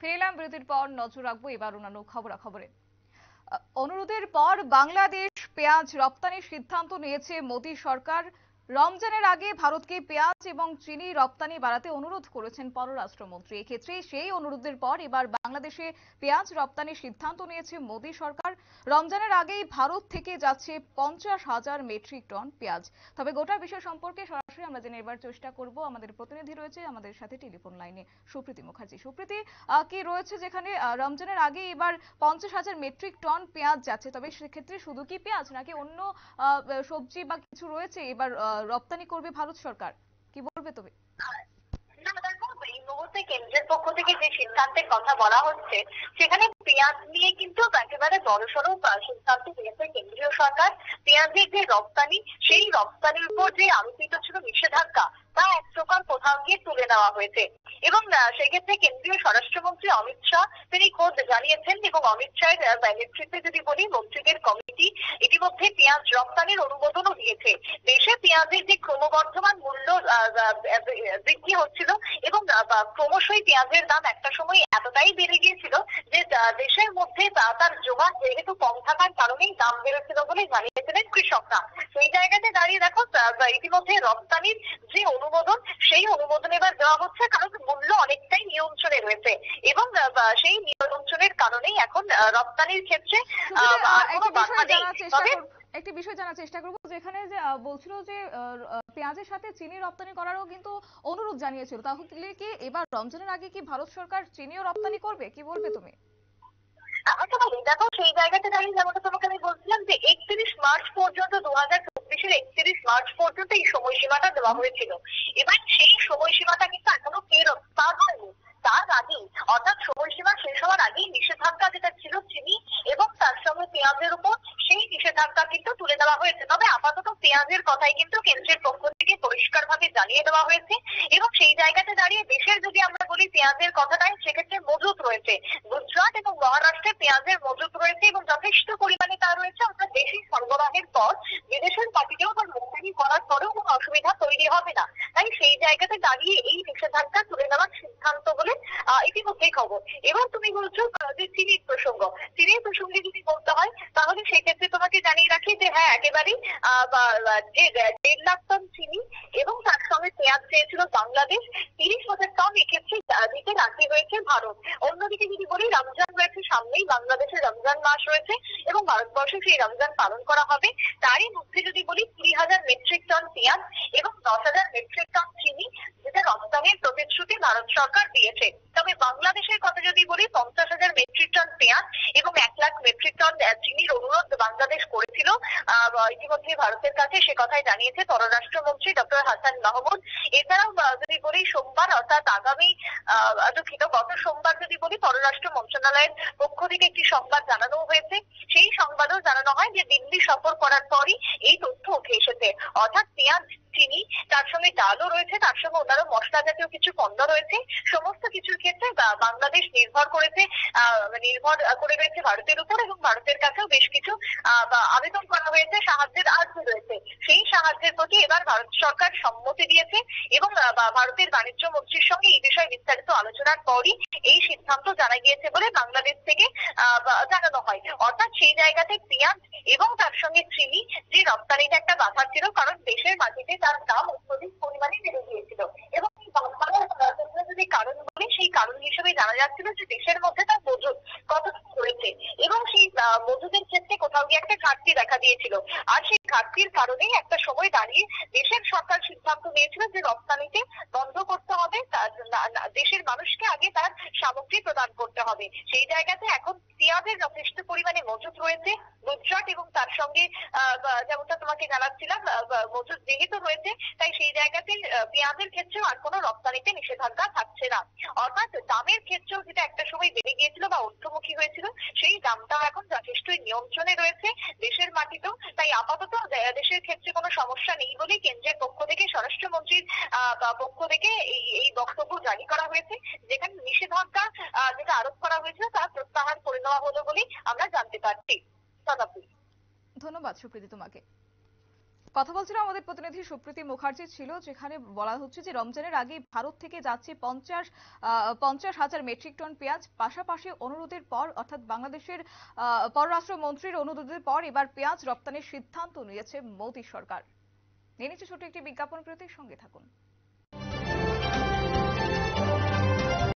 ফিরে এলাম বিরতির পর। নজর রাখবো এবার অন্যান্য খবরাখবরে। অনুরোধের পর বাংলাদেশ পেঁয়াজ রপ্তানির সিদ্ধান্ত নিয়েছে মোদী সরকার। রমজানের আগে ভারতকে পেঁয়াজ এবং চিনি রপ্তানি বাড়াতে অনুরোধ করেছেন পররাষ্ট্রমন্ত্রী। এক্ষেত্রে সেই অনুরোধের পর এবার বাংলাদেশে পেঁয়াজ রপ্তানির সিদ্ধান্ত নিয়েছে মোদী সরকার। রমজানের আগেই ভারত থেকে যাচ্ছে 50,000 মেট্রিক টন পেঁয়াজ। তবে গোটা বিষয় সম্পর্কে সরাসরি আমরা জেনে নেবার চেষ্টা করব। আমাদের প্রতিনিধি রয়েছে আমাদের সাথে টেলিফোন লাইনে, সুপ্রীতি মুখার্জি। সুপ্রীতি, কি রয়েছে যেখানে রমজানের আগে এবার 50,000 মেট্রিক টন পেঁয়াজ যাচ্ছে, তবে সেক্ষেত্রে শুধু কি পেঁয়াজ নাকি অন্য সবজি বা কিছু রয়েছে এবার রপ্তানি করবে ভারত সরকার, কি বলবে তুমি? না দেখো, এই মুহূর্তে কেন্দ্রের পক্ষ থেকে যে সিদ্ধান্তের কথা বলা হচ্ছে সেখানে পেঁয়াজ নিয়ে কিন্তু একেবারে বড়সড় সিদ্ধান্ত নিয়েছে কেন্দ্রীয় সরকার। পেঁয়াজের যে রপ্তানি, সেই রপ্তানির উপর যে আরোপিত ছিল নিষেধাজ্ঞা, তা এক প্রকার কোথাও গিয়ে তুলে নেওয়া হয়েছে। এবং সেক্ষেত্রে কেন্দ্রীয় স্বরাষ্ট্রমন্ত্রী অমিত শাহ তিনি খোদ জানিয়েছেন, এবং অমিত শাহের নেতৃত্বে যদি বলি মন্ত্রীদের কমিটি ইতিমধ্যে পেঁয়াজ রপ্তানির অনুমোদনও দিয়েছে। দেশে পেঁয়াজের যে ক্রমবর্ধমান মূল্য বৃদ্ধি হচ্ছিল এবং ক্রমশই পেঁয়াজের দাম একটা সময় এতটাই বেড়ে গিয়েছিল যে দেশের মধ্যে তার যোগান যেহেতু কম থাকার কারণেই দাম বেড়েছিল বলে জানিয়েছিলেন কৃষকরা। সেই জায়গাতে দাঁড়িয়ে দেখো, ইতিমধ্যে রপ্তানির যে অনুমোদন, সেই অনুমোদন এবার দেওয়া হচ্ছে, কারণ মূল্য অনেকটাই নিয়ন্ত্রণে রয়েছে এবং সেই নিয়ন্ত্রণের কারণেই এখন রপ্তানির ক্ষেত্রে কোনো বাধা নেই। তবে একটি বিষয় জানার চেষ্টা করবো, যেখানে যে বলছিল যে পেঁয়াজের সাথে চিনি রপ্তানি করারও কিন্তু অনুরোধ জানিয়েছিল, তাহলে কি এবার রমজানের আগে কি ভারত সরকার চিনিও রপ্তানি করবে, কি বলবে তুমি? দেখো, সেই জায়গাতে দাঁড়িয়ে যেমনটা তোমাকে আমি বলছিলাম যে 31 মার্চ পর্যন্ত 2024-এর 31 মার্চ পর্যন্ত এই সময়সীমাটা দেওয়া হয়েছিল। এবার সেই সময়সীমাটা কিন্তু এখনো পার হয়নি। তার আগেই, অর্থাৎ সময়সীমা শেষ হওয়ার আগেই নিষেধাজ্ঞা যেটা ছিল চিনি এবং তার সঙ্গে পেঁয়াজের উপর, সেই নিষেধাজ্ঞা কিন্তু তুলে দেওয়া হয়েছে। তবে আপাতত পেঁয়াজের কথাই কিন্তু কেন্দ্রের পক্ষ থেকে পরিষ্কার ভাবে জানিয়ে দেওয়া হয়েছে। এবং সেই জায়গাতে দাঁড়িয়ে দেশের যদি আমরা বলি পেঁয়াজের কথাটাই, সেক্ষেত্রে মজুত রয়েছে গুজরাট এবং মহারাষ্ট্রে পেঁয়াজের মজুত রয়েছে এবং যথেষ্ট পরিমাণে তা রয়েছে। অর্থাৎ দেশি সরবরাহের পর বিদেশের পার্টিকেও তার রপ্তানি করার পরেও কোনো অসুবিধা তৈরি হবে না। তাই সেই জায়গাতে দাঁড়িয়ে এই নিষেধাজ্ঞা তুলে নেওয়ার সিদ্ধান্ত বলে ইতিমধ্যেই খবর। এবার তুমি বলছো যে চিনির প্রসঙ্গ, চিনির প্রসঙ্গে যদি বলতে হয় তাহলে সেক্ষেত্রে তোমাকে জানিয়ে রাখি যে হ্যাঁ, একেবারেই যে 1.5 লাখ টন চিনি এবং তার সঙ্গে পেঁয়াজ চেয়েছিল বাংলাদেশ, 30,000 টন এক্ষেত্রে দিতে রাজি হয়েছে ভারত। অন্যদিকে যদি বলি, রমজান রয়েছে সামনেই, বাংলাদেশের রমজান মাস রয়েছে এবং ভারতবর্ষে সেই রমজান পালন করা হবে। তারই মধ্যে যদি বলি 20,000 মেট্রিক টন পেঁয়াজ এবং 10,000 মেট্রিক টন চিনি, যেটা রপ্তানির প্রতিশ্রুতি ভারত সরকার দিয়েছে। তবে বাংলাদেশের কথা যদি বলি, 50,000 মেট্রিক টন পেঁয়াজ এবং 1 লাখ মেট্রিক টন চিনির অনুরোধ বাংলাদেশ করেছিল ইতিমধ্যে ভারতের কাছে, সে কথাই জানিয়েছে পররাষ্ট্রমন্ত্রী ডক্টর হাসান মাহমুদ। এছাড়াও যদি বলি সোমবার, অর্থাৎ আগামী দুঃখিত গত সোমবার যদি বলি, পররাষ্ট্র মন্ত্রণালয়ের পক্ষ থেকে একটি সংবাদ জানানো হয়েছে। সেই সংবাদেও জানানো হয় যে দিল্লি সফর করার পরই এই তথ্য উঠে এসেছে। অর্থাৎ পেঁয়াজ, চিনি, তার সঙ্গে ডালও রয়েছে, তার সঙ্গে অন্যান্য মশলা জাতীয় কিছু পণ্য রয়েছে। সমস্ত কিছুর ক্ষেত্রে বাংলাদেশ নির্ভর করে রয়েছে ভারতের উপর, এবং ভারতের কাছেও বেশ কিছু আবেদন করা হয়েছে, সাহায্যের আর্জি রয়েছে। সেই সাহায্যের প্রতি এবার ভারত সরকার সম্মতি দিয়েছে এবং ভারতের বাণিজ্য মন্ত্রীর সঙ্গে এই বিষয়ে বিস্তারিত আলোচনার পরই এই সিদ্ধান্ত জানা গিয়েছে বলে বাংলাদেশ থেকে জানানো হয়। অর্থাৎ সেই জায়গাতে পেঁয়াজ এবং তার সঙ্গে চিনি যে রপ্তানিটা একটা বাধা ছিল, কারণ দেশের মাটিতে তার দাম অত্যধিক পরিমাণে বেড়ে গিয়েছিল এবং এই দাম বাড়ার যদি কারণ বলি, সেই কারণ হিসেবে জানা যাচ্ছিল যে দেশের মধ্যে তার মজুদ কতটুকু রয়েছে এবং সেই মজুদের ক্ষেত্রে কোথাও গিয়ে একটা ঘাটতি দেখা দিয়েছিল। আর সেই ঘাটতির কারণেই একটা সময় দাঁড়িয়ে দেশের সরকার সিদ্ধান্ত নিয়েছিল যে রপ্তানিতে বন্ধ করতে হবে, দেশের মানুষকে আগে তার সামগ্রী প্রদান করতে হবে। সেই জায়গাতে এখন পেঁয়াজের যথেষ্ট পরিমাণে মজুত রয়েছে গুজরাট এবং তার সঙ্গে যেমনটা তোমাকে জানাচ্ছিলাম মজুত যেহেতু রয়েছে, তাই সেই জায়গাতে পেঁয়াজের ক্ষেত্রেও আর কোনো রপ্তানিতে নিষেধাজ্ঞা থাকছে না। অর্থাৎ দামের ক্ষেত্রেও যেটা একটা সময় বেড়ে গিয়েছিল বা ঊর্ধ্বমুখী হয়েছিল, সেই দামটাও এখন যথেষ্টই নিয়ন্ত্রণে রয়েছে দেশের মাটিতেও। তাই আপাতত দেশের ক্ষেত্রে কোনো সমস্যা নেই বলে কেন্দ্রের পক্ষ থেকে, স্বরাষ্ট্রমন্ত্রীর পক্ষ থেকে এই বক্তব্য জারি করা হয়েছে, যেখানে নিষেধাজ্ঞা যেটা আরোপ করা হয়েছিল তা প্রত্যাহার করে নেওয়া হলো বলে আমরা জানতে পারছি। ধন্যবাদ সুপ্রীতি তোমাকে। কথা বলছিলাম আমাদের প্রতিনিধি সুপ্রীতি মুখার্জি ছিল, যেখানে বলা হচ্ছে যে রমজানের আগে ভারত থেকে যাচ্ছে 50,000 মেট্রিক টন পেঁয়াজ। পাশাপাশি অনুরোধের পর, অর্থাৎ বাংলাদেশের পররাষ্ট্রমন্ত্রীর অনুরোধের পর এবার পেঁয়াজ রপ্তানির সিদ্ধান্ত নিয়েছে মোদী সরকার। নিয়ে নিচ্ছে ছোট একটি বিজ্ঞাপন বিরতির সঙ্গে থাকুন।